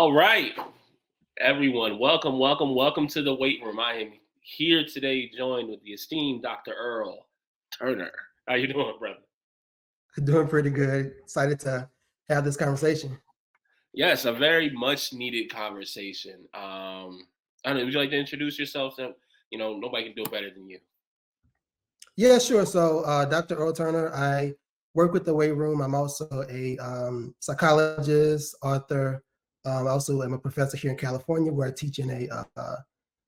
All right, everyone, welcome to the weight room. I am here today, joined with the esteemed Dr. Earl Turner. How you doing, brother? Doing pretty good. Excited to have this conversation. Yes, a very much needed conversation. I don't know. Would you like to introduce yourself? Nobody can do it better than you. Yeah, sure. So, Dr. Earl Turner, I work with the weight room. I'm also a psychologist, author. I also am a professor here in California where I teach in a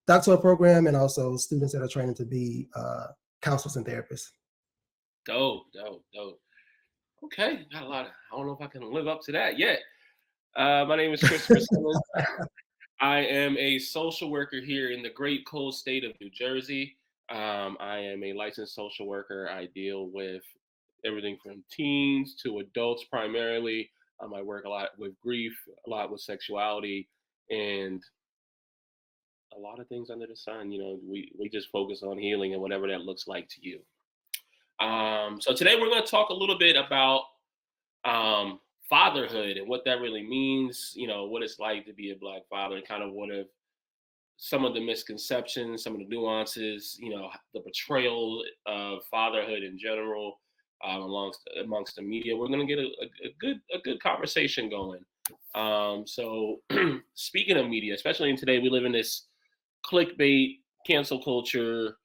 doctoral program and also students that are training to be counselors and therapists. Dope. Okay, got a lot. I don't know if I can live up to that yet. My name is Christopher Simmons. I am a social worker here in the great cold state of New Jersey. I am a licensed social worker. I deal with everything from teens to adults primarily. I work a lot with grief, a lot with sexuality, and a lot of things under the sun. We just focus on healing and whatever that looks like to you. So today we're going to talk a little bit about fatherhood and what that really means. What it's like to be a Black father, and kind of what if some of the misconceptions, some of the nuances, the portrayal of fatherhood in general, amongst the media. We're going to get a good conversation going. So speaking of media, especially in today, we live in this clickbait, cancel culture,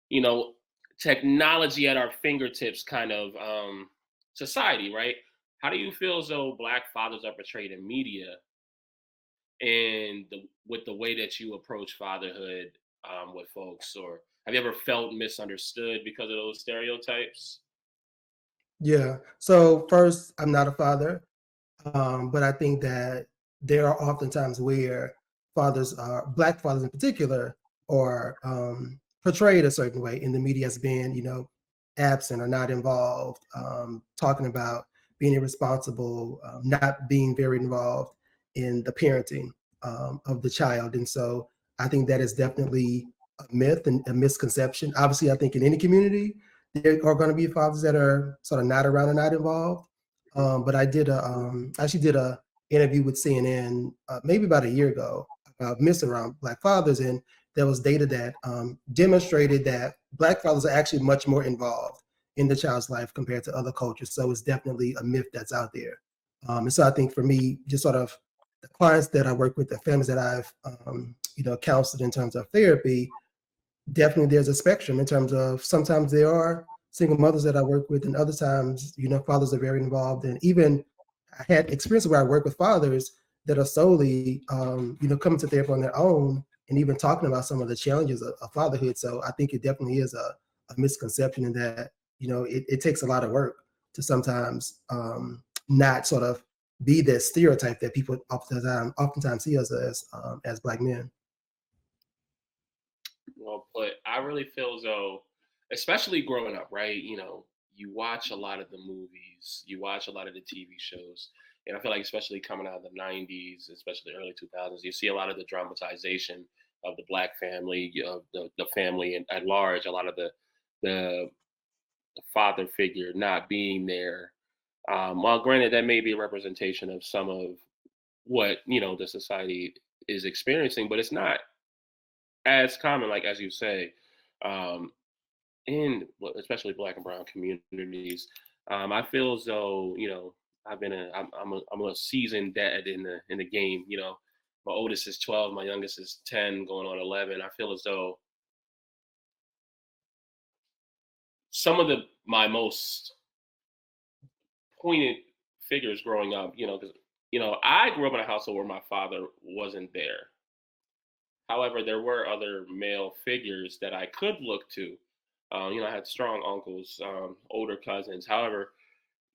you know, technology at our fingertips kind of society, right? How do you feel as though Black fathers are portrayed in media, and with the way that you approach fatherhood with folks? Or have you ever felt misunderstood because of those stereotypes? Yeah. So, first, I'm not a father, but I think that there are oftentimes where fathers are, Black fathers in particular, are portrayed a certain way in the media as being, absent or not involved, talking about being irresponsible, not being very involved in the parenting of the child. And so I think that is definitely a myth and a misconception. Obviously, I think in any community, there are going to be fathers that are sort of not around and not involved. But I did actually did a interview with CNN maybe about a year ago about myths around Black fathers, and there was data that demonstrated that Black fathers are actually much more involved in the child's life compared to other cultures. So it's definitely a myth that's out there. And so I think for me, just sort of the clients that I work with, the families that I've counseled in terms of therapy, definitely there's a spectrum in terms of sometimes there are single mothers that I work with, and other times, fathers are very involved. And even I had experience where I work with fathers that are solely, coming to therapy on their own and even talking about some of the challenges of fatherhood. So I think it definitely is a misconception in that, it takes a lot of work to sometimes not sort of be that stereotype that people oftentimes see us as Black men. Well put. I really feel as though, especially growing up, right? You watch a lot of the movies, you watch a lot of the TV shows, and I feel like, especially coming out of the '90s, especially the early 2000s, you see a lot of the dramatization of the Black family, of the family at large. A lot of the father figure not being there. While granted, that may be a representation of some of what the society is experiencing, but it's not as common, like as you say, um, especially Black and Brown communities. I feel as though I'm a seasoned dad in the game. My oldest is 12, my youngest is 10, going on 11. I feel as though some of my most poignant figures growing up, because I grew up in a household where my father wasn't there. However, there were other male figures that I could look to. I had strong uncles, older cousins. However,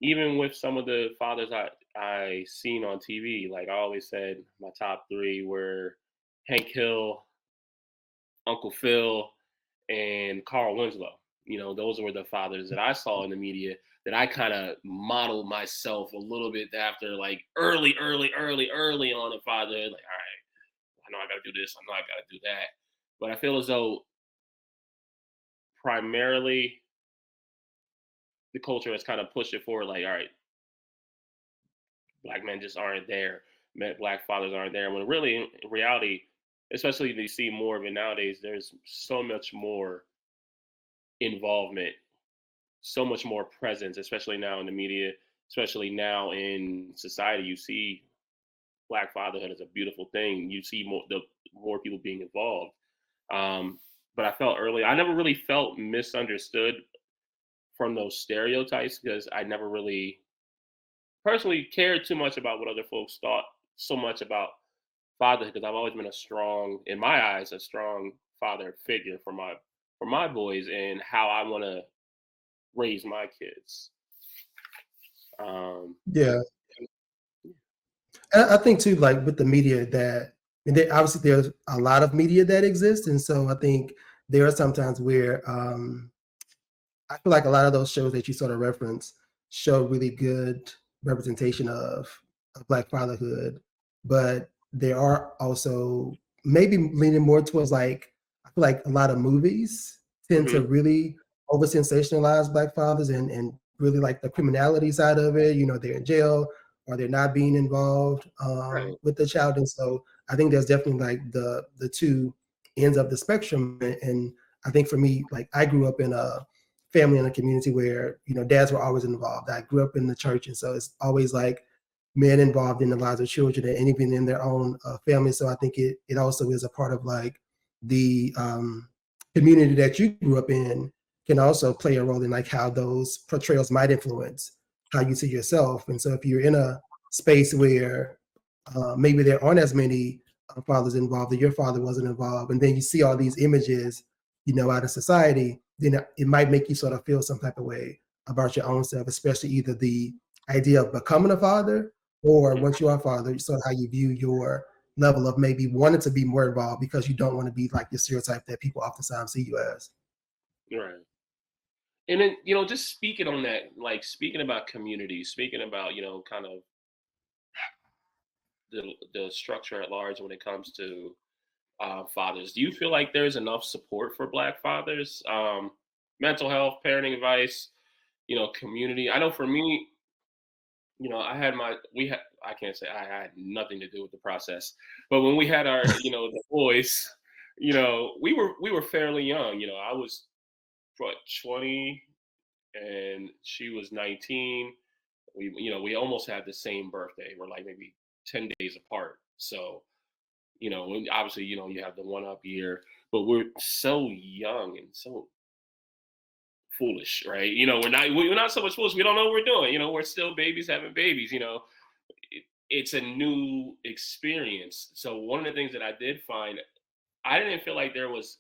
even with some of the fathers I seen on TV, like I always said, my top three were Hank Hill, Uncle Phil, and Carl Winslow. Those were the fathers that I saw in the media that I kind of modeled myself a little bit after, like early on in fatherhood. Like, all right, I know I got to do this. I know I got to do that. But I feel as though primarily the culture has kind of pushed it forward. Like, all right, Black men just aren't there. black fathers aren't there. When really, in reality, especially if you see more of it nowadays, there's so much more involvement, so much more presence, especially now in the media, especially now in society. You see black fatherhood as a beautiful thing. You see more people being involved. Um, but I felt early, I never really felt misunderstood from those stereotypes because I never really personally cared too much about what other folks thought so much about fatherhood because I've always been a strong, in my eyes, a strong father figure for my boys and how I want to raise my kids. Um, Yeah. I think too, like with the media that, and obviously there's a lot of media that exists, and so I think there are sometimes where I feel like a lot of those shows that you sort of reference show really good representation of Black fatherhood, but there are also maybe leaning more towards like I feel like a lot of movies tend to mhm, really over sensationalize Black fathers and really like the criminality side of it. You know, they're in jail or they're not being involved right. with the child, and so I think there's definitely like the two ends of the spectrum. And I think for me, like I grew up in a family in a community where dads were always involved. I grew up in the church, and so it's always like men involved in the lives of children and even in their own family. So I think it also is a part of like the community that you grew up in can also play a role in like how those portrayals might influence how you see yourself. And so if you're in a space where maybe there aren't as many fathers involved, or your father wasn't involved, and then you see all these images, out of society, then it might make you sort of feel some type of way about your own self, especially either the idea of becoming a father, or Mhm, once you are a father, sort of how you view your level of maybe wanting to be more involved because you don't want to be like the stereotype that people oftentimes see you as. right. And then, just speaking on that, like speaking about community, speaking about, kind of the structure at large when it comes to fathers. Do you feel like there's enough support for Black fathers? Mental health, parenting advice, community. I know for me, I had I can't say I had nothing to do with the process, but when we had our, the boys, we were fairly young. I was what 20 and she was 19. We almost had the same birthday. We're like maybe 10 days apart. So, and obviously, you have the 1 up year, but we're so young and so foolish, right? We're not so much foolish. We don't know what we're doing. We're still babies having babies. It's a new experience. So one of the things that I did find, I didn't feel like there was,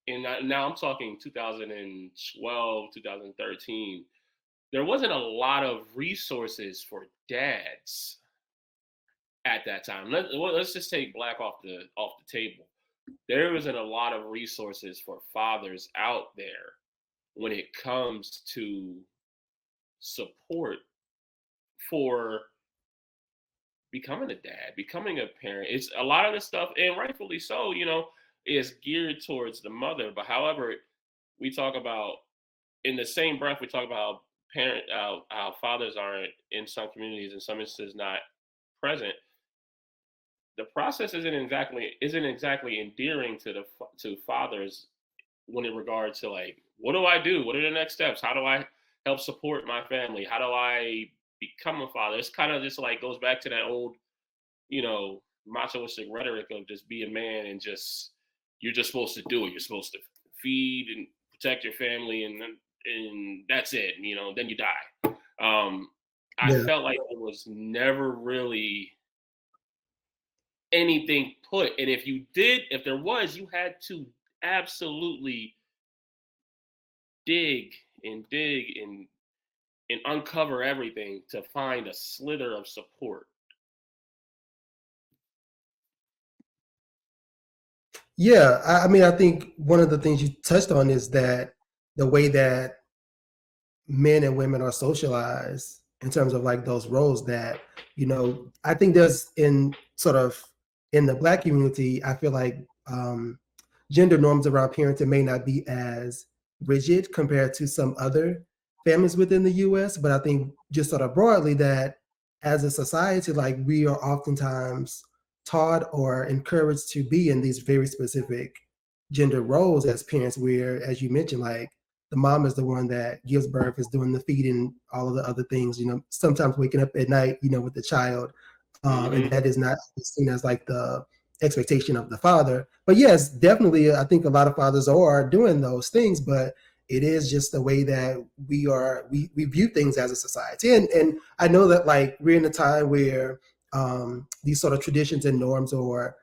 and now I'm talking 2012, 2013. There wasn't a lot of resources for dads at that time. Let's just take black off the table. There wasn't a lot of resources for fathers out there when it comes to support for becoming a dad, becoming a parent. It's a lot of the stuff, and rightfully so, is geared towards the mother. But however, we talk about in the same breath, we talk about how fathers aren't in some communities, in some instances, not present. The process isn't exactly endearing to fathers when in regard to like, what do I do? What are the next steps? How do I help support my family? How do I become a father? It's kind of just like goes back to that old, machoistic rhetoric of just be a man and just you're just supposed to do it. You're supposed to feed and protect your family, and that's it. Then you die. I Yeah. felt like it was never really anything put, and if there was, you had to absolutely dig and uncover everything to find a slither of support. Yeah. I mean, I think one of the things you touched on is that the way that men and women are socialized in terms of like those roles that I think there's in sort of in the black community, I feel like gender norms around parenting may not be as rigid compared to some other families within the US, but I think just sort of broadly that as a society, like we are oftentimes taught or encouraged to be in these very specific gender roles as parents, where, as you mentioned, like the mom is the one that gives birth, is doing the feeding, all of the other things, sometimes waking up at night, with the child. And Hmm. that is not seen as like the expectation of the father. But yes, definitely, I think a lot of fathers are doing those things, but it is just the way that we view things as a society. And I know that like we're in a time where these sort of traditions and norms are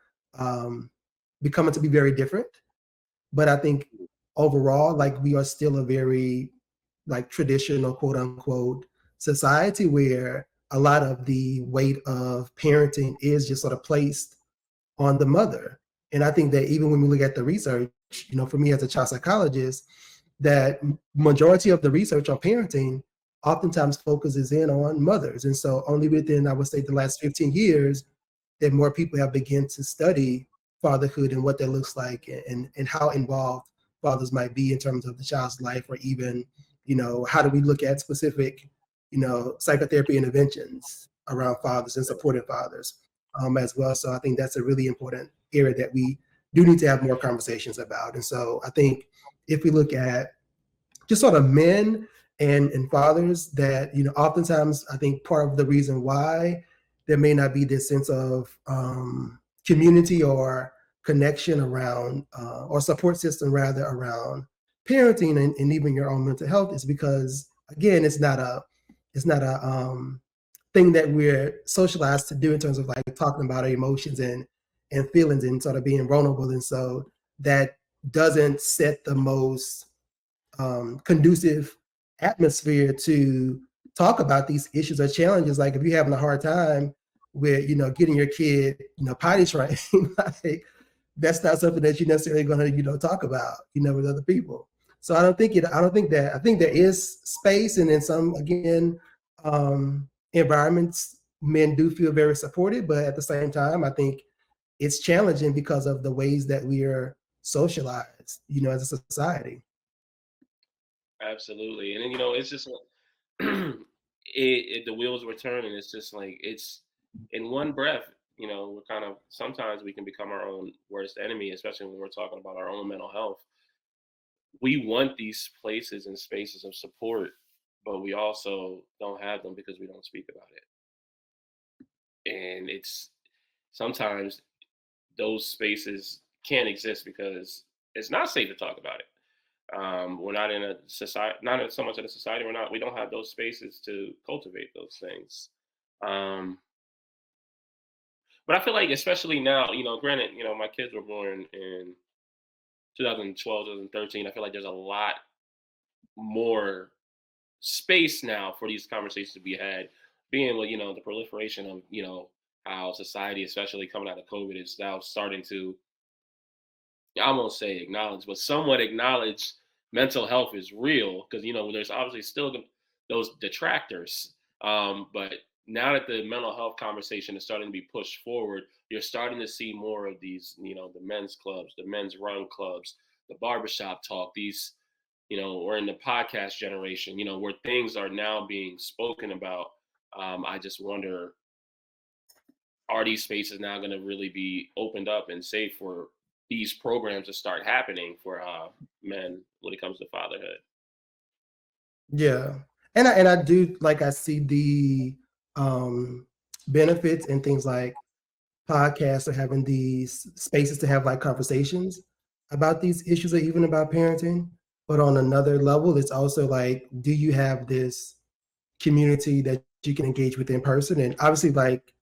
becoming to be very different. But I think overall, like we are still a very like traditional quote unquote society where a lot of the weight of parenting is just sort of placed on the mother. And I think that even when we look at the research, for me as a child psychologist, that majority of the research on parenting oftentimes focuses in on mothers. And so only within, I would say, the last 15 years that more people have begun to study fatherhood and what that looks like, and how involved fathers might be in terms of the child's life, or even, how do we look at specific, psychotherapy interventions around fathers and supporting fathers as well. So I think that's a really important area that we do need to have more conversations about. And so I think if we look at just sort of men and fathers, that oftentimes I think part of the reason why there may not be this sense of community or connection around or support system rather around parenting and even your own mental health is because, again, it's not a thing that we're socialized to do in terms of like talking about our emotions and feelings and sort of being vulnerable. And so that doesn't set the most conducive atmosphere to talk about these issues or challenges. Like if you're having a hard time with, getting your kid, potty trained, like that's not something that you're necessarily going to, talk about, with other people. So I think there is space, and in some, again, environments, men do feel very supported, but at the same time, I think it's challenging because of the ways that we are socialized, as a society. Absolutely. And then, it's just like the wheels were turning. It's just like it's in one breath. We're kind of sometimes we can become our own worst enemy, especially when we're talking about our own mental health. We want these places and spaces of support, but we also don't have them because we don't speak about it. And it's sometimes those spaces can't exist because it's not safe to talk about it. We're not in a society, not in so much in a society. We don't have those spaces to cultivate those things. Um, but I feel like, especially now, granted, my kids were born in 2012, 2013. I feel like there's a lot more space now for these conversations to be had, being with, the proliferation of, how society, especially coming out of COVID, is now starting to, I won't say acknowledge, but somewhat acknowledge mental health is real, because there's obviously still those detractors. But now that the mental health conversation is starting to be pushed forward, you're starting to see more of these, the men's clubs, the men's run clubs, the barbershop talk. These, we're in the podcast generation, where things are now being spoken about. I just wonder, are these spaces now going to really be opened up and safe for these programs to start happening for men when it comes to fatherhood? Yeah. And I do, like, I see the um benefits and things like podcasts or having these spaces to have like conversations about these issues or even about parenting. But on another level, it's also like, do you have this community that you can engage with in person? And obviously, like,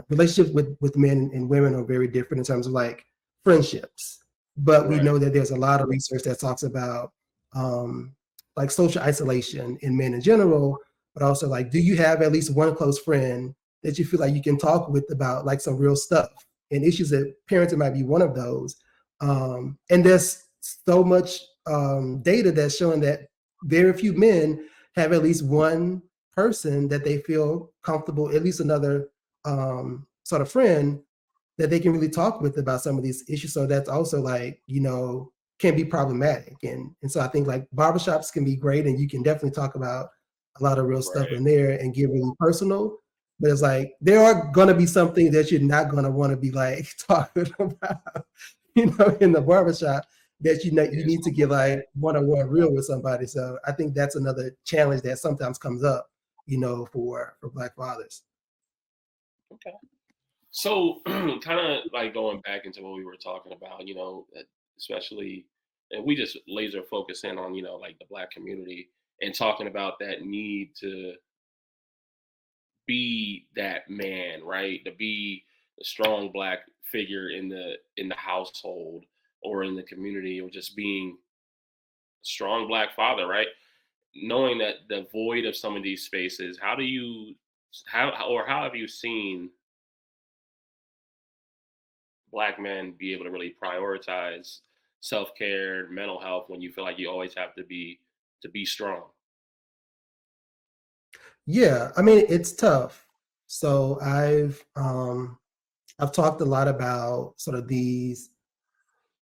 relationships with men and women are very different in terms of like friendships. But we Right. know that there's a lot of research that talks about um, like social isolation in men in general, but also like, do you have at least one close friend that you feel like you can talk with about like some real stuff and issues? That parenting might be one of those. And there's so much data that's showing that very few men have at least one person that they feel comfortable, at least another sort of friend that they can really talk with about some of these issues. So that's also like, can be problematic. And so I think like barbershops can be great, and you can definitely talk about a lot of real stuff Right. in there and get really personal. But it's like there are gonna be some things that you're not gonna want to be like talking about, in the barbershop that you Yes. need to get like one-on-one real with somebody. So I think that's another challenge that sometimes comes up, for Black fathers. Okay. So, kind of like going back into what we were talking about, especially, and we just laser focus in on, like the Black community and talking about that need to be that man, right? To be a strong Black figure in the household or in the community, or just being a strong Black father, right? Knowing that the void of some of these spaces, how have you seen Black men be able to really prioritize self-care, mental health, when you feel like you always have to be strong? Yeah, I mean it's tough. So I've talked a lot about sort of these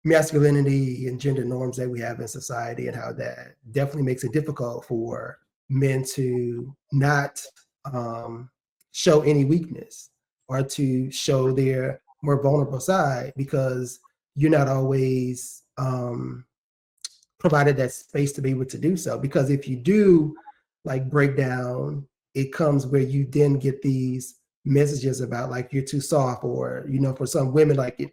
masculinity and gender norms that we have in society and how that definitely makes it difficult for men to not um, show any weakness or to show their more vulnerable side because you're not always provided that space to be able to do so. Because if you do like break down, it comes where you then get these messages about like you're too soft, or for some women, like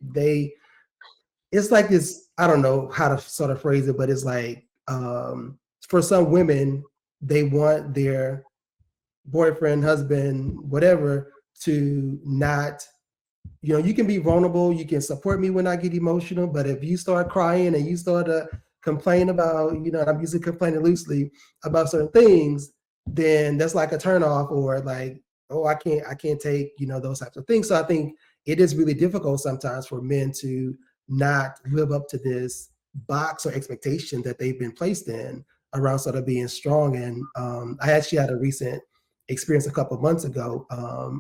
it's like this, I don't know how to sort of phrase it, but it's like for some women, they want their boyfriend, husband, whatever, to not, you can be vulnerable, you can support me when I get emotional, but if you start crying and you start to complain about, and I'm using complaining loosely about certain things, then that's like a turnoff, or like, oh, I can't take, those types of things. So I think it is really difficult sometimes for men to not live up to this box or expectation that they've been placed in around sort of being strong. And I actually had a recent experience a couple of months ago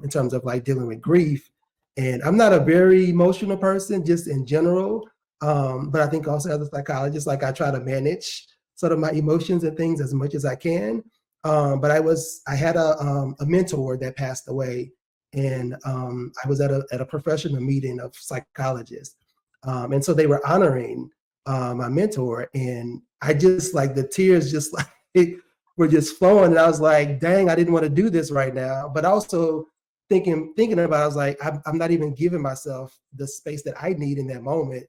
in terms of like dealing with grief, and I'm not a very emotional person just in general. But I think also as a psychologist, like I try to manage sort of my emotions and things as much as I can. But I had a mentor that passed away, and I was at a professional meeting of psychologists. And so they were honoring my mentor, and I just like the tears just like were just flowing. And I was like, dang, I didn't want to do this right now. But also thinking about it, I was like, I'm not even giving myself the space that I need in that moment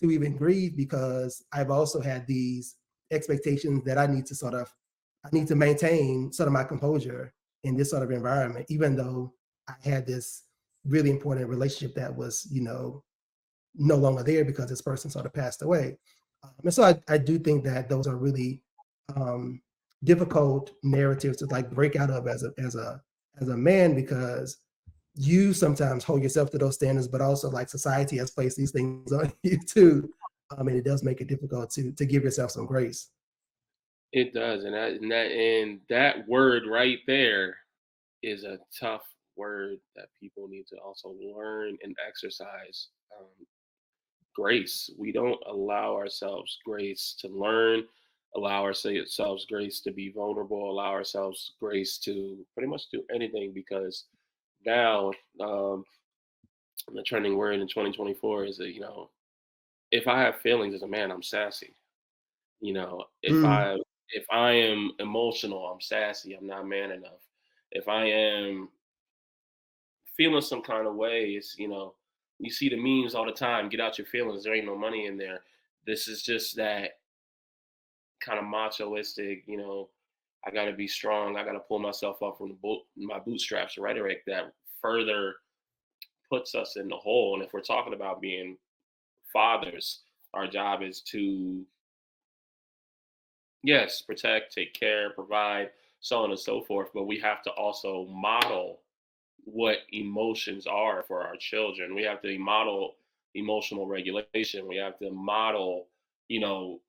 to even grieve, because I've also had these expectations that I need to maintain sort of my composure in this sort of environment, even though I had this really important relationship that was, no longer there because this person sort of passed away. And so I do think that those are really um, difficult narratives to like break out of as a man, because you sometimes hold yourself to those standards, but also like society has placed these things on you too. And it does make it difficult to give yourself some grace. It does, and that word right there is a tough word that people need to also learn and exercise. Grace. We don't allow ourselves grace to learn, allow ourselves grace to be vulnerable, allow ourselves grace to pretty much do anything, because now, the trending word in 2024 is that, if I have feelings as a man, I'm sassy. If Mm, I am emotional, I'm sassy. I'm not man enough. If I am feeling some kind of way, you see the memes all the time. Get out your feelings. There ain't no money in there. This is just that kind of machoistic. I got to be strong. I got to pull myself up from my bootstraps rhetoric that further puts us in the hole. And if we're talking about being fathers, our job is to, yes, protect, take care, provide, so on and so forth. But we have to also model what emotions are for our children. We have to model emotional regulation. We have to model, you know,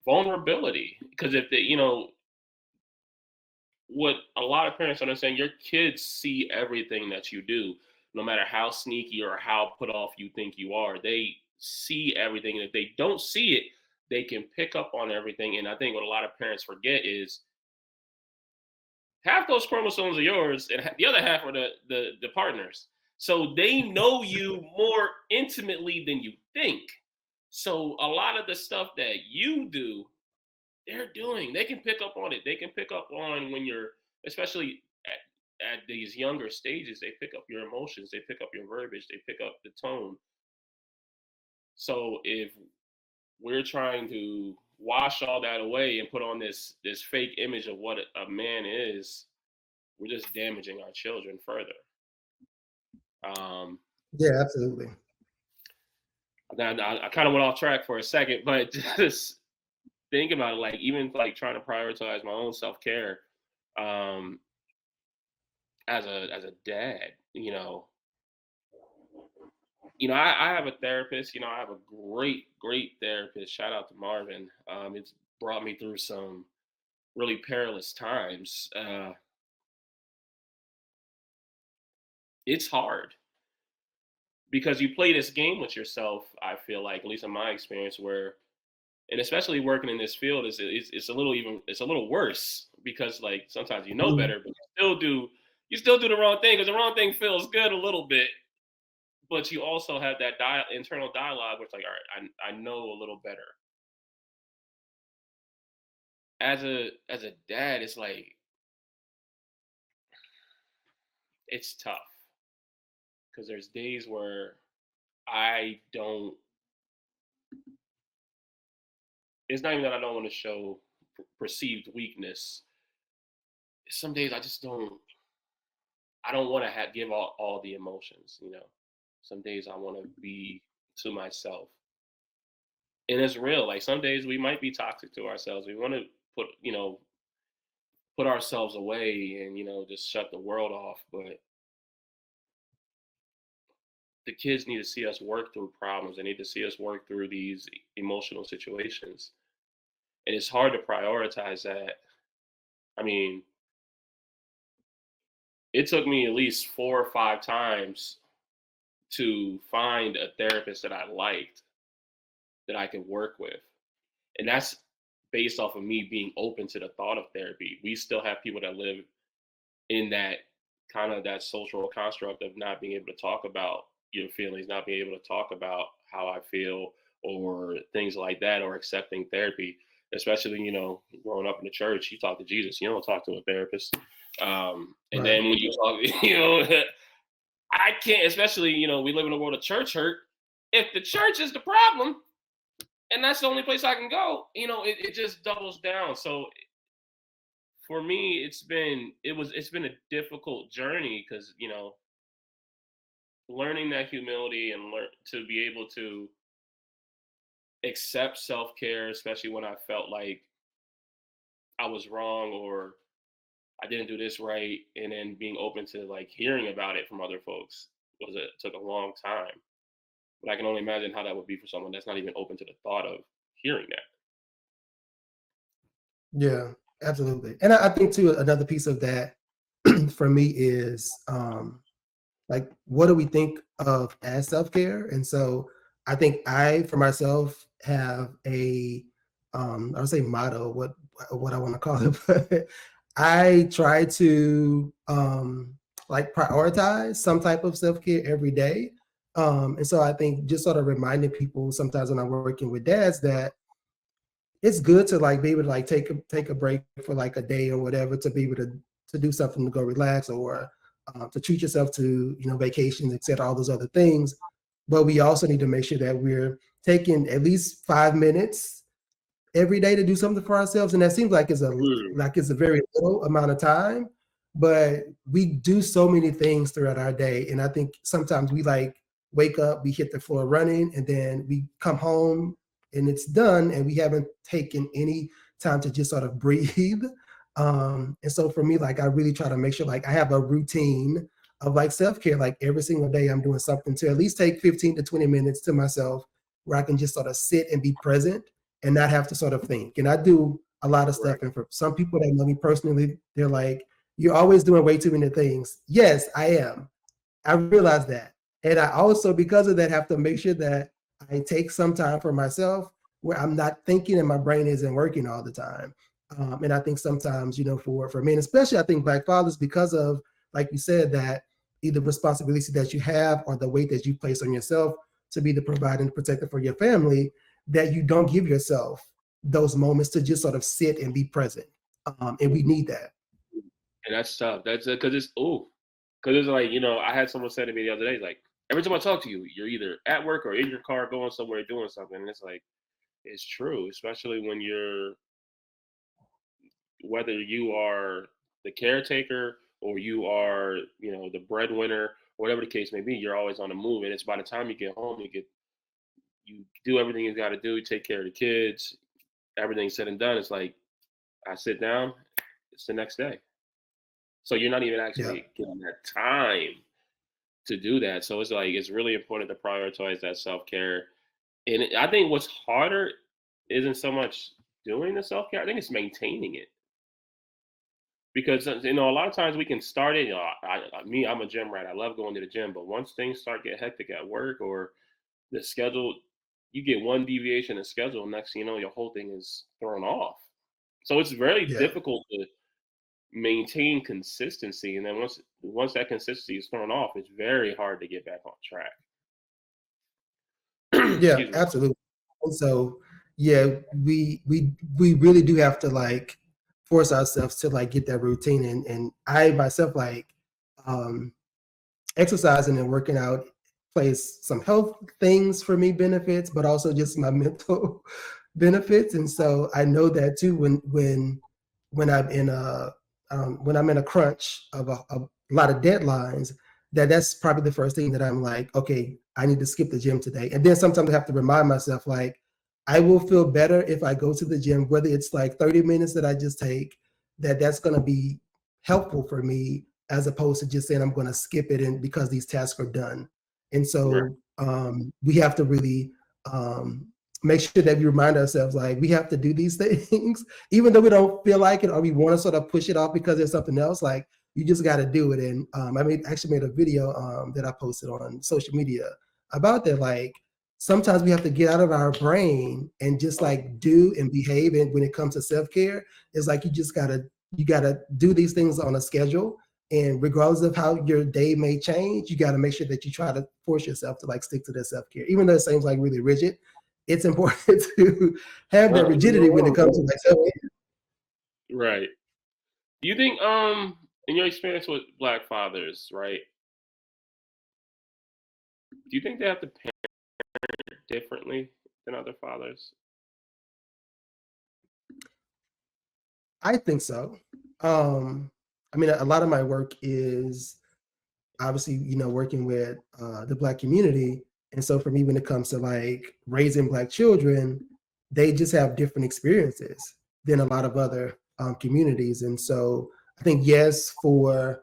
vulnerability. Because if the, what a lot of parents don't understand, your kids see everything that you do, no matter how sneaky or how put off you think you are. They see everything. And if they don't see it, they can pick up on everything. And I think what a lot of parents forget is, half those chromosomes are yours, and the other half are the partners. So they know you more intimately than you think. So a lot of the stuff that you do, they're doing. They can pick up on it. They can pick up on when you're, especially at these younger stages, they pick up your emotions, they pick up your verbiage, they pick up the tone. So if we're trying to wash all that away and put on this fake image of what a man is, we're just damaging our children further. Um, Yeah, absolutely. now, I kind of went off track for a second, but just think about it. Like even like trying to prioritize my own self care, um, as a dad, I have a therapist. I have a great therapist. Shout out to Marvin. It's brought me through some really perilous times. It's hard because you play this game with yourself. I feel like, at least in my experience, where, and especially working in this field, it's a little worse because like sometimes you know Mhm. better, but you still do the wrong thing because the wrong thing feels good a little bit, but you also have that internal dialogue, which like, all right, I know a little better. As a dad, it's like it's tough because there's days where I don't. It's not even that I don't want to show perceived weakness. Some days I just don't. I don't want to give all the emotions. Some days I want to be to myself, and it's real. Like some days we might be toxic to ourselves. We want to put ourselves away and just shut the world off. But the kids need to see us work through problems. They need to see us work through these emotional situations, and it's hard to prioritize that. I mean, it took me at least 4 or 5 times to find a therapist that I liked, that I could work with. And that's based off of me being open to the thought of therapy. We still have people that live in that kind of that social construct of not being able to talk about your feelings, not being able to talk about how I feel or things like that, or accepting therapy. Especially, growing up in the church, you talk to Jesus, you don't talk to a therapist. And Right. then when you talk, I can't, especially, we live in a world of church hurt. If the church is the problem, and that's the only place I can go, it just doubles down. So for me, it's been a difficult journey because, learning that humility and learn to be able to accept self-care, especially when I felt like I was wrong or I didn't do this right, and then being open to like hearing about it from other folks took a long time. But I can only imagine how that would be for someone that's not even open to the thought of hearing that. Yeah, absolutely. And I think too, another piece of that for me is like, what do we think of as self-care? And so I think I, for myself, have a I would say motto, what I want to call it, but I try to like prioritize some type of self-care every day. And so I think just sort of reminding people sometimes when I'm working with dads that it's good to like be able to like take a break for like a day or whatever, to be able to do something to go relax, or to treat yourself to vacations, etc., all those other things. But we also need to make sure that we're taking at least 5 minutes every day to do something for ourselves. And that seems like Mm, it's a very little amount of time, but we do so many things throughout our day. And I think sometimes we like wake up, we hit the floor running, and then we come home and it's done, and we haven't taken any time to just sort of breathe. And so for me, like I really try to make sure like I have a routine of like self-care. Like every single day I'm doing something to at least take 15 to 20 minutes to myself, where I can just sort of sit and be present and not have to sort of think. And I do a lot of right. stuff. And for some people that know me personally, they're like, "You're always doing way too many things." Yes, I am. I realize that. And I also, because of that, have to make sure that I take some time for myself where I'm not thinking and my brain isn't working all the time. And I think sometimes, for men, especially I think Black fathers, because of, like you said, that either responsibility that you have or the weight that you place on yourself to be the provider and protector for your family, that you don't give yourself those moments to just sort of sit and be present. And we need that. And that's tough. That's because because it's like, I had someone say to me the other day, like, every time I talk to you, you're either at work or in your car going somewhere doing something. And it's like, it's true, especially when whether you are the caretaker or you are, the breadwinner, whatever the case may be, you're always on the move. And it's by the time you get home, you do everything you got to do, take care of the kids, everything said and done. It's like, I sit down, it's the next day. So you're not even Yeah. actually getting that time to do that. So it's like it's really important to prioritize that self care. And I think what's harder isn't so much doing the self care. I think it's maintaining it because a lot of times we can start it. I'm a gym rat. I love going to the gym, but once things start get hectic at work or the schedule, you get one deviation in schedule. Next, thing you know, your whole thing is thrown off. So it's very Yeah. difficult to maintain consistency, and then once that consistency is thrown off, it's very hard to get back on track. Yeah, Excuse me. absolutely. And so, yeah, we really do have to like force ourselves to like get that routine. And I myself like um exercising and working out plays some health things for me benefits, but also just my mental benefits. And so I know that too when I'm in a when I'm in a crunch of a lot of deadlines, that's probably the first thing that I'm like, okay, I need to skip the gym today. And then sometimes I have to remind myself like I will feel better if I go to the gym, whether it's like 30 minutes that I just take, that's going to be helpful for me as opposed to just saying I'm going to skip it and because these tasks are done. And Right. so we have to really make sure that we remind ourselves like we have to do these things, even though we don't feel like it or we want to sort of push it off because there's something else. Like you just got to do it. And actually made a video that I posted on social media about that. Like sometimes we have to get out of our brain and just Oh, like do and behave. And when it comes to self care, it's like you gotta do these things on a schedule, and regardless of how your day may change, you got to make sure that you try to force yourself to like stick to that self-care even though it seems like really rigid. It's important to have that rigidity when it comes to like self-care. right. Do you think, in your experience with Black fathers, right? Do you think they have to parent differently than other fathers? I think so. um a lot of my work is obviously working with the Black community, and so for me when it comes to like raising Black children, they just have different experiences than a lot of other communities. And so I think yes, for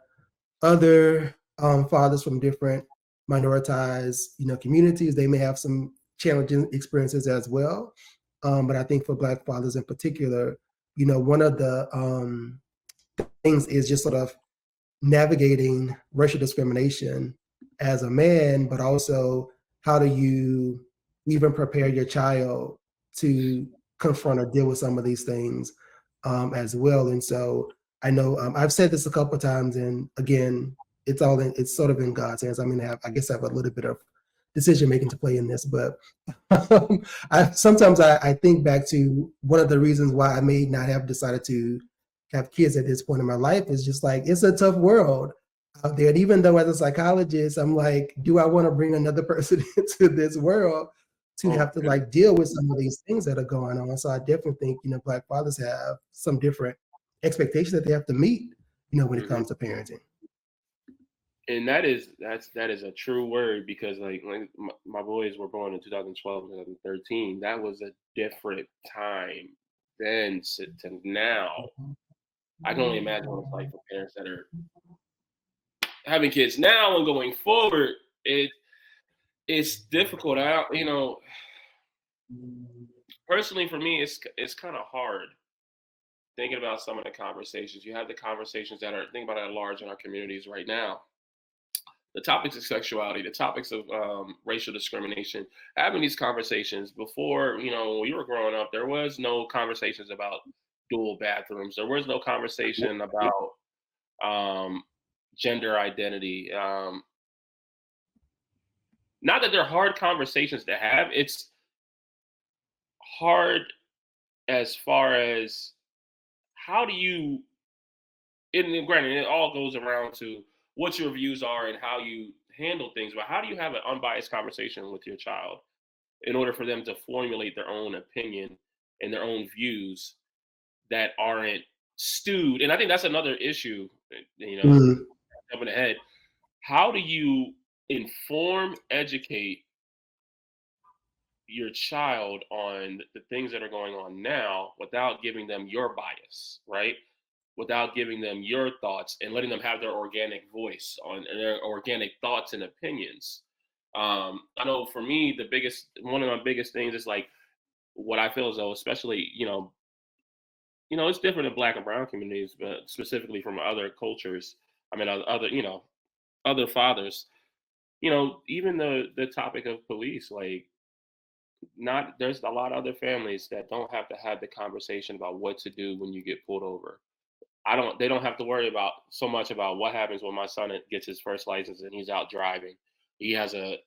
other fathers from different minoritized communities, they may have some challenging experiences as well. But I think for Black fathers in particular, one of the things is just sort of navigating racial discrimination as a man, but also how do you even prepare your child to confront or deal with some of these things as well. And so I know I've said this a couple of times, and again, it's sort of in God's hands. I guess I have a little bit of decision making to play in this, but I think back to one of the reasons why I may not have decided to have kids at this point in my life is just like it's a tough world out there. And even though as a psychologist, I'm like, do I want to bring another person into this world to Oh my have to goodness. like deal with some of these things that are going on? So I definitely think Black fathers have some different expectations that they have to meet, when it Hmm. comes to parenting. And that is a true word because like when my boys were born in 2012 and 2013, that was a different time then to now. I can only imagine what it's like for parents that are having kids now and going forward. It's difficult. Personally for me, it's kind of hard thinking about some of the conversations. You have the conversations that are think about it at large in our communities right now. The topics of sexuality, the topics of racial discrimination, having these conversations before, when you were growing up, there was no conversations about dual bathrooms. There was no conversation about um, gender identity. Not that they're hard conversations to have. It's hard as far as how do you, and granted, it all goes around to what your views are and how you handle things, but how do you have an unbiased conversation with your child in order for them to formulate their own opinion and their own views that aren't stewed? And I think that's another issue, Mhm. jumping ahead. How do you inform, educate your child on the things that are going on now without giving them your bias, right? Without giving them your thoughts and letting them have their organic voice on their organic thoughts and opinions. I know for me, one of my biggest things is like what I feel as though, especially, it's different in black and brown communities, but specifically from other cultures. I mean, other, other fathers, even the topic of police, like, not there's a lot of other families that don't have to have the conversation about what to do when you get pulled over. They don't have to worry about so much about what happens when my son gets his first license and he's out driving. He has a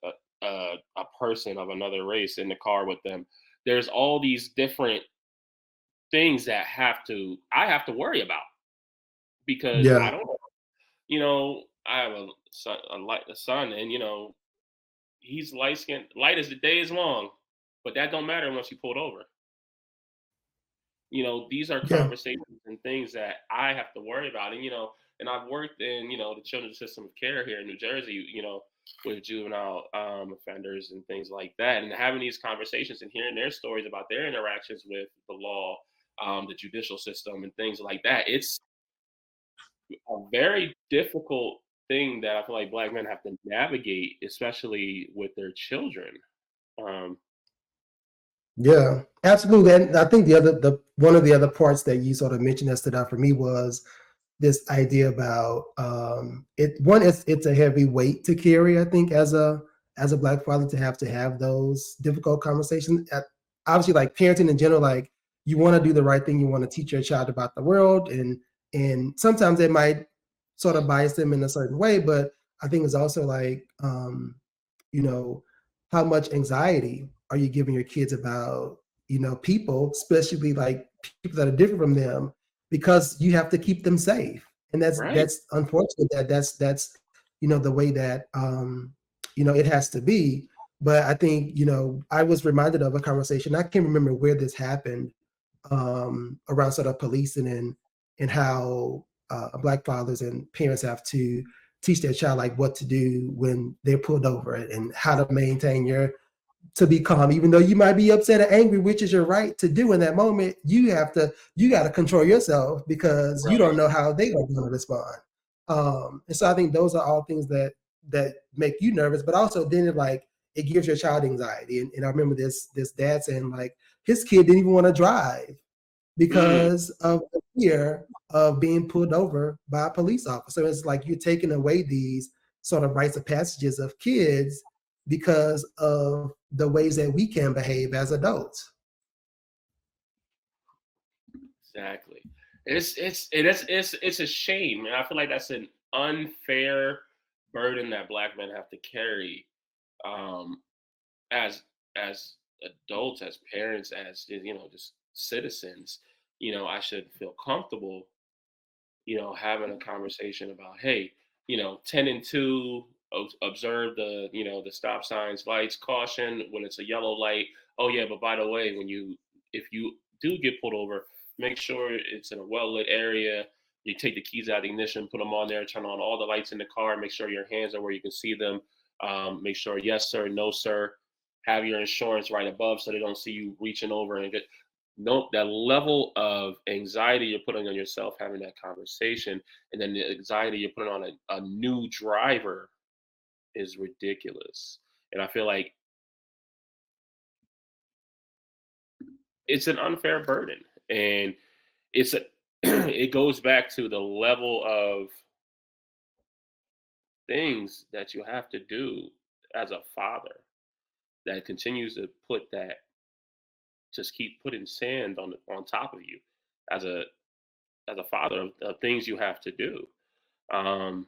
person of another race in the car with them. There's all these different things that I have to worry about because I Yeah, don't, I have a son, and he's light as the day is long, but that don't matter once you pulled over. These are yeah, conversations and things that I have to worry about. And I've worked in, the children's system of care here in New Jersey, with juvenile offenders and things like that. And having these conversations and hearing their stories about their interactions with the law, the judicial system, and things like that. It's a very difficult thing that I feel like black men have to navigate, especially with their children. Um, yeah, absolutely. And I think the one of the other parts that you sort of mentioned that stood out for me was this idea about it. One, it's a heavy weight to carry. I think as a black father to have those difficult conversations. Obviously, like parenting in general, like you want to do the right thing. You want to teach your child about the world, and sometimes it might sort of bias them in a certain way. But I think it's also like you know, how much anxiety are you giving your kids about, people, especially like people that are different from them, because you have to keep them safe. And right. that's unfortunate that's the way that it has to be. But I think, I was reminded of a conversation. I can't remember where this happened, around sort of policing and how black fathers and parents have to teach their child like what to do when they're pulled over and how to maintain your to be calm, even though you might be upset or angry, which is your right to do in that moment. You got to control yourself because you don't Right. know how they are going to respond. And so I think those are all things that make you nervous, but also then it gives your child anxiety. And I remember this dad saying like his kid didn't even want to drive Mm, because of the fear of being pulled over by a police officer. It's like you're taking away these sort of rites of passages of kids because of the ways that we can behave as adults. exactly. It's a shame, and I feel like that's an unfair burden that black men have to carry, um, as adults, as parents, as just citizens. I should feel comfortable, having a conversation about, hey, 10 and 2, observe the stop signs, lights, caution when it's a yellow light. Oh yeah, but by the way, if you do get pulled over, make sure it's in a well lit area. You take the keys out of the ignition, put them on there, turn on all the lights in the car, make sure your hands are where you can see them. Make sure yes sir, no sir. Have your insurance right above so they don't see you reaching over and get no that level of anxiety you're putting on yourself having that conversation, and then the anxiety you're putting on a new driver is ridiculous. And I feel like it's an unfair burden, and it's a it goes back to the level of things that you have to do as a father that continues to just keep putting sand on top of you. as a father of things you have to do. Um,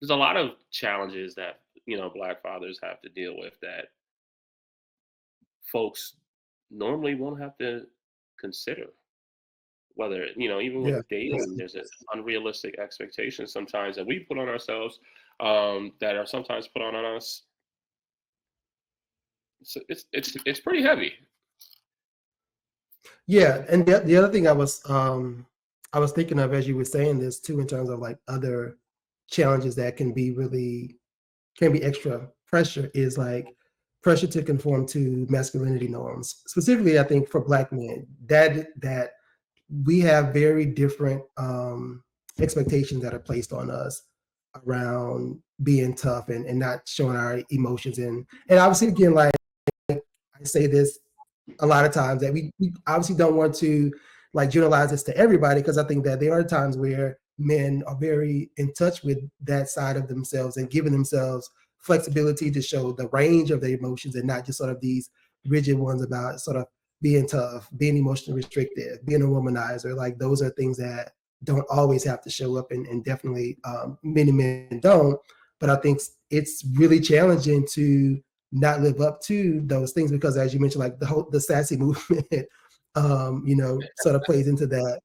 there's a lot of challenges that Black fathers have to deal with that folks normally won't have to consider. Whether even Yeah. with dating, there's an unrealistic expectations sometimes that we put on ourselves, that are sometimes put on us. So it's pretty heavy. Yeah, and the other thing I was thinking of as you were saying this too, in terms of like other challenges that can be extra pressure, is like pressure to conform to masculinity norms. Specifically, I think for Black men, that we have very different expectations that are placed on us around being tough and not showing our emotions, and obviously again, like I say this a lot of times, that we obviously don't want to like generalize this to everybody, because I think that there are times where men are very in touch with that side of themselves and giving themselves flexibility to show the range of their emotions, and not just sort of these rigid ones about sort of being tough, being emotionally restrictive, being a womanizer. Like those are things that don't always have to show up, and definitely many men don't. But I think it's really challenging to not live up to those things, because as you mentioned, like the sassy movement sort of plays into that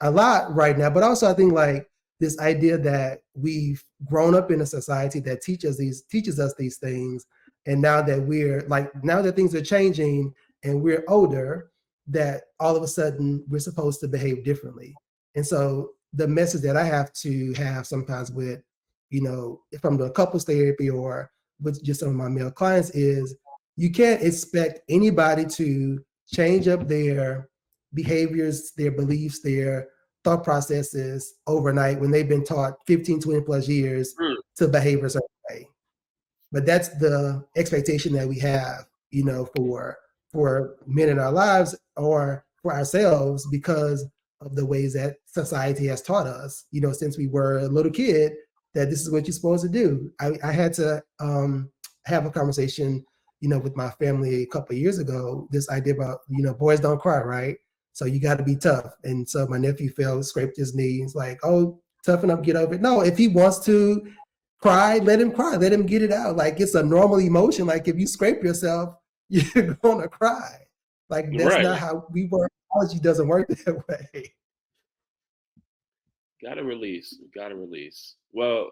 a lot right now. But also I think like this idea that we've grown up in a society that teaches us these things, and now that things are changing and we're older, that all of a sudden we're supposed to behave differently. And so the message that I have to have sometimes with, if I'm doing couples therapy or with just some of my male clients, is you can't expect anybody to change up their behaviors, their beliefs, their thought processes overnight when they've been taught 15, 20 plus years Mm, to behave a certain way. But that's the expectation that we have, for men in our lives or for ourselves, because of the ways that society has taught us, since we were a little kid, that this is what you're supposed to do. I had to have a conversation, with my family a couple of years ago, this idea about, boys don't cry, right? So you got to be tough. And so my nephew fell, scraped his knees, like, oh, toughen up, get over it. No, if he wants to cry, let him get it out. Like it's a normal emotion. Like if you scrape yourself, you're gonna cry. Like that's right. not how we work. Biology doesn't work that way. Gotta release. Gotta release. Well,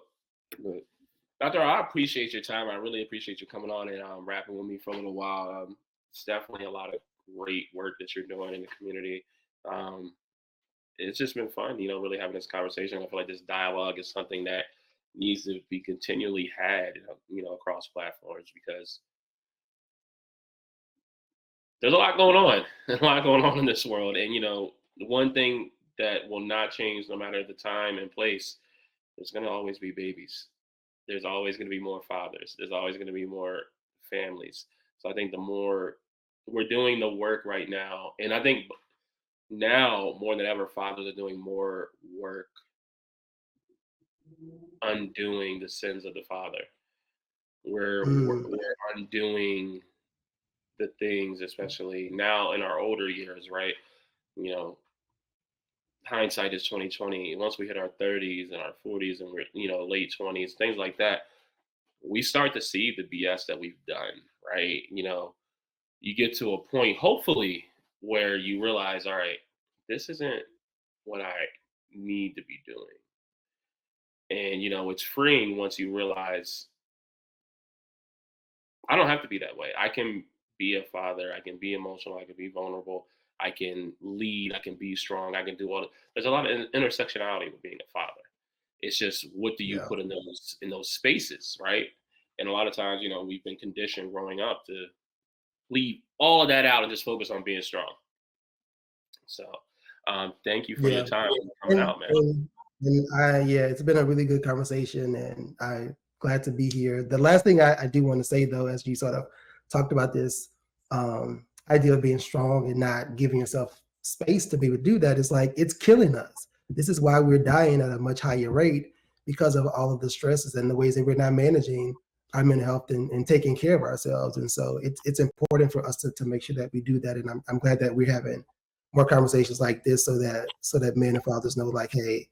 look, Doctor, I appreciate your time. I really appreciate you coming on and rapping with me for a little while. It's definitely a lot of great work that you're doing in the community. Um, it's just been fun, really having this conversation. I feel like this dialogue is something that needs to be continually had, across platforms, because there's a lot going on, a lot going on in this world. And, the one thing that will not change no matter the time and place, there's going to always be babies. There's always going to be more fathers. There's always going to be more families. So I think the more we're doing the work right now, and I think now more than ever, fathers are doing more work undoing the sins of the father. Mm, We're undoing the things, especially now in our older years, right? You know, hindsight is 2020. Once we hit our 30s and our 40s and we're late 20s, things like that, we start to see the BS that we've done, right? You get to a point, hopefully, where you realize, all right, this isn't what I need to be doing. And it's freeing once you realize I don't have to be that way. I can be a father. I can be emotional. I can be vulnerable. I can lead. I can be strong. I can do all. There's a lot of intersectionality with being a father. It's just what do you yeah. put in those spaces, right? And a lot of times, we've been conditioned growing up to leave all of that out and just focus on being strong. So, thank you for your Yeah. time coming And, out, man. and, yeah, it's been a really good conversation, and I'm glad to be here. The last thing I do want to say, though, as you sort of talked about this idea of being strong and not giving yourself space to be able to do that, is like it's killing us. This is why we're dying at a much higher rate, because of all of the stresses and the ways that we're not managing our mental health and taking care of ourselves. And so it's important for us to make sure that we do that. And I'm glad that we're having more conversations like this so that men and fathers know, like, hey,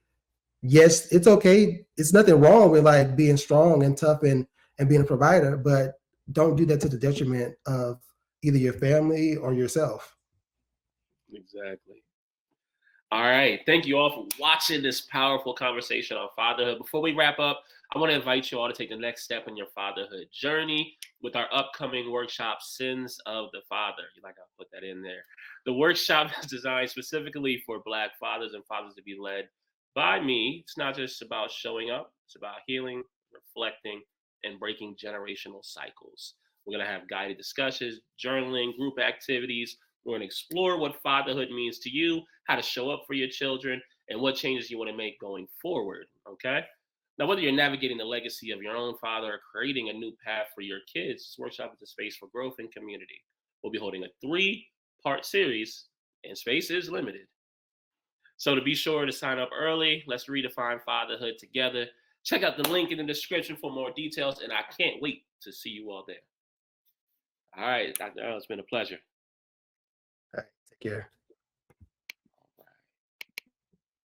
yes, it's okay. It's nothing wrong with like being strong and tough and being a provider, but don't do that to the detriment of either your family or yourself. Exactly. All right. Thank you all for watching this powerful conversation on fatherhood. Before we wrap up, I want to invite you all to take the next step in your fatherhood journey with our upcoming workshop, Sins of the Father. You like, I'll put that in there. The workshop is designed specifically for Black fathers and fathers to be led by me. It's not just about showing up, it's about healing, reflecting, and breaking generational cycles. We're going to have guided discussions, journaling, group activities. We're going to explore what fatherhood means to you, how to show up for your children, and what changes you want to make going forward. Okay. Now, whether you're navigating the legacy of your own father or creating a new path for your kids, this workshop is a space for growth and community. We'll be holding a 3-part series, and space is limited. So, to be sure to sign up early, let's redefine fatherhood together. Check out the link in the description for more details, and I can't wait to see you all there. All right, Dr. Earl, it's been a pleasure. All right, take care.